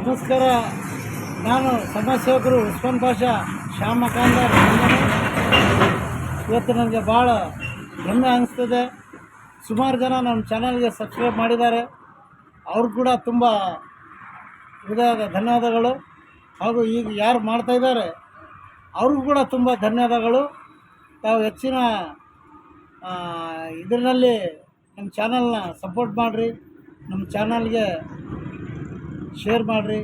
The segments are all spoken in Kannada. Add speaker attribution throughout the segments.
Speaker 1: ನಮಸ್ಕಾರ. ನಾನು ಸಮಾಜ ಸೇವಕರು ಉಸ್ಮಾನ್ ಪಾಷಾ ಶ್ಯಾಮ್ ಮಕಾಂದರ್. ಇವತ್ತು ನನಗೆ ಭಾಳ ಹೆಮ್ಮೆ ಅನಿಸ್ತದೆ. ಸುಮಾರು ಜನ ನಮ್ಮ ಚಾನಲ್ಗೆ ಸಬ್ಸ್ಕ್ರೈಬ್ ಮಾಡಿದ್ದಾರೆ. ಅವ್ರು ಕೂಡ ತುಂಬ ಹೃದಯದ ಧನ್ಯವಾದಗಳು. ಹಾಗೂ ಈಗ ಯಾರು ಮಾಡ್ತಾಯಿದ್ದಾರೆ ಅವ್ರಿಗೂ ಕೂಡ ತುಂಬ ಧನ್ಯವಾದಗಳು. ತಾವು ಹೆಚ್ಚಿನ ಇದರಲ್ಲಿ ನಮ್ಮ ಚಾನಲ್ನ ಸಪೋರ್ಟ್ ಮಾಡಿರಿ, ನಮ್ಮ ಚಾನಲ್ಗೆ ಶೇರ್ ಮಾಡಿರಿ,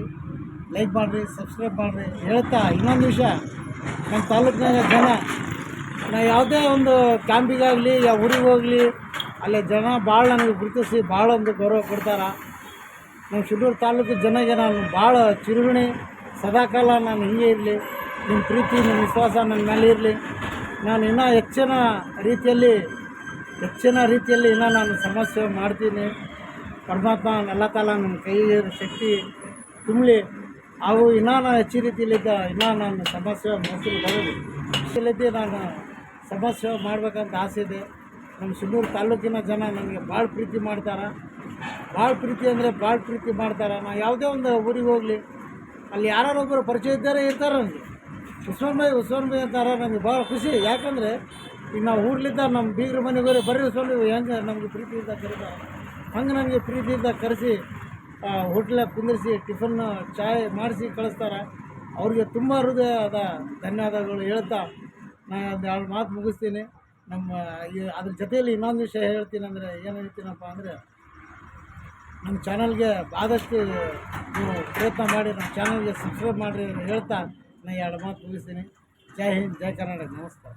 Speaker 1: ಲೈಕ್ ಮಾಡಿರಿ, ಸಬ್ಸ್ಕ್ರೈಬ್ ಮಾಡಿರಿ ಹೇಳ್ತಾ, ಇನ್ನೊಂದು ವಿಷಯ, ನಮ್ಮ ತಾಲೂಕಿನಾಗ ಜನ ನಾ ಯಾವುದೇ ಒಂದು ಕ್ಯಾಂಪಿಗಾಗಲಿ ಯಾವ ಊರಿಗೆ ಹೋಗಲಿ ಅಲ್ಲಿ ಜನ ಭಾಳ ನನಗೆ ಗುರುತಿಸಿ ಭಾಳ ಒಂದು ಗೌರವ ಕೊಡ್ತಾರೆ. ನಮ್ಮ ಶಿಡ್ಲೂರು ತಾಲೂಕು ಜನಗೆ ನಾನು ಭಾಳ ಚಿರುಗುಣಿ. ಸದಾಕಾಲ ನಾನು ಹೀಗೆ ಇರಲಿ, ನಿಮ್ಮ ಪ್ರೀತಿ ನಿಮ್ಮ ವಿಶ್ವಾಸ ನನ್ನ ಮೇಲೆ ಇರಲಿ. ನಾನು ಇನ್ನೂ ಹೆಚ್ಚಿನ ರೀತಿಯಲ್ಲಿ ಇನ್ನೂ ನಾನು ಸಮಾಜ ಸೇವೆ ಮಾಡ್ತೀನಿ. ಪರಮಾತ್ಮ ಎಲ್ಲ ಕಾಲ ನನ್ನ ಕೈಗೆ ಶಕ್ತಿ ತುಂಬಲಿ. ಅವು ಇನ್ನೂ ನಾನು ಹೆಚ್ಚಿನ ರೀತಿಯಲ್ಲಿದ್ದ ಇನ್ನೂ ನಾನು ಸಮಾಜ ಸೇವೆ ಮುಗಿಸಲು ಬರೋದು ರೀತಿಯಲ್ಲಿ ನಾನು ಸಮಾಜ ಸೇವೆ ಮಾಡಬೇಕಂತ ಆಸೆ ಇದೆ. ನಮ್ಮ ಶಿಡ್ಲೂರು ತಾಲೂಕಿನ ಜನ ನನಗೆ ಭಾಳ ಪ್ರೀತಿ ಮಾಡ್ತಾರೆ. ಭಾಳ ಪ್ರೀತಿ ಅಂದರೆ ಭಾಳ ಪ್ರೀತಿ ಮಾಡ್ತಾರೆ. ನಾನು ಯಾವುದೇ ಒಂದು ಊರಿಗೆ ಹೋಗಲಿ ಅಲ್ಲಿ ಯಾರೊಬ್ಬರು ಪರಿಚಯ ಇರ್ತಾರೆ ನನಗೆ ಉಸ್ಮಾನ್ ಭಾಯ್ ಅಂತಾರೆ. ನನಗೆ ಭಾಳ ಖುಷಿ. ಯಾಕಂದರೆ ಈಗ ನಾವು ಊರ್ಲಿದ್ದ ನಮ್ಮ ಬೀಗ್ರ ಮನೆಗೆ ಬರ್ರಿ ಉಸ್ಮಾನ್ ಭಾಯ್ ಹೆಂಗೆ ನಮಗೆ ಪ್ರೀತಿಯಿಂದ ಕರೀತಾರೆ, ಹಂಗೆ ನನಗೆ ಪ್ರೀತಿಯಿಂದ ಕರೆಸಿ ಹೋಟ್ಲಾಗ ಕುಂದಿರಿಸಿ ಟಿಫನ್ ಚಾಯ್ ಮಾಡಿಸಿ ಕಳಿಸ್ತಾರೆ. ಅವ್ರಿಗೆ ತುಂಬ ಹೃದಯದ ಧನ್ಯವಾದಗಳು ಹೇಳ್ತಾ ನಾನು ಒಂದು 2 ಮಾತು ಮುಗಿಸ್ತೀನಿ. ಅದ್ರ ಜೊತೆಯಲ್ಲಿ ಇನ್ನೊಂದು ವಿಷಯ ಹೇಳ್ತೀನಿ. ಅಂದರೆ ಏನು ಹೇಳ್ತೀನಪ್ಪ ಅಂದರೆ, ನಮ್ಮ ಚಾನಲ್ಗೆ ಆದಷ್ಟು ನೀವು ಪ್ರಯತ್ನ ಮಾಡಿ ನಮ್ಮ ಚಾನಲ್ಗೆ ಸಬ್ಸ್ಕ್ರೈಬ್ ಮಾಡಿರಿ ಹೇಳ್ತಾ ನಾನು 2 ಮಾತು ಮುಗಿಸ್ತೀನಿ. ಜೈ ಹಿಂದ್, ಜೈ ಕರ್ನಾಟಕ. ನಮಸ್ಕಾರ.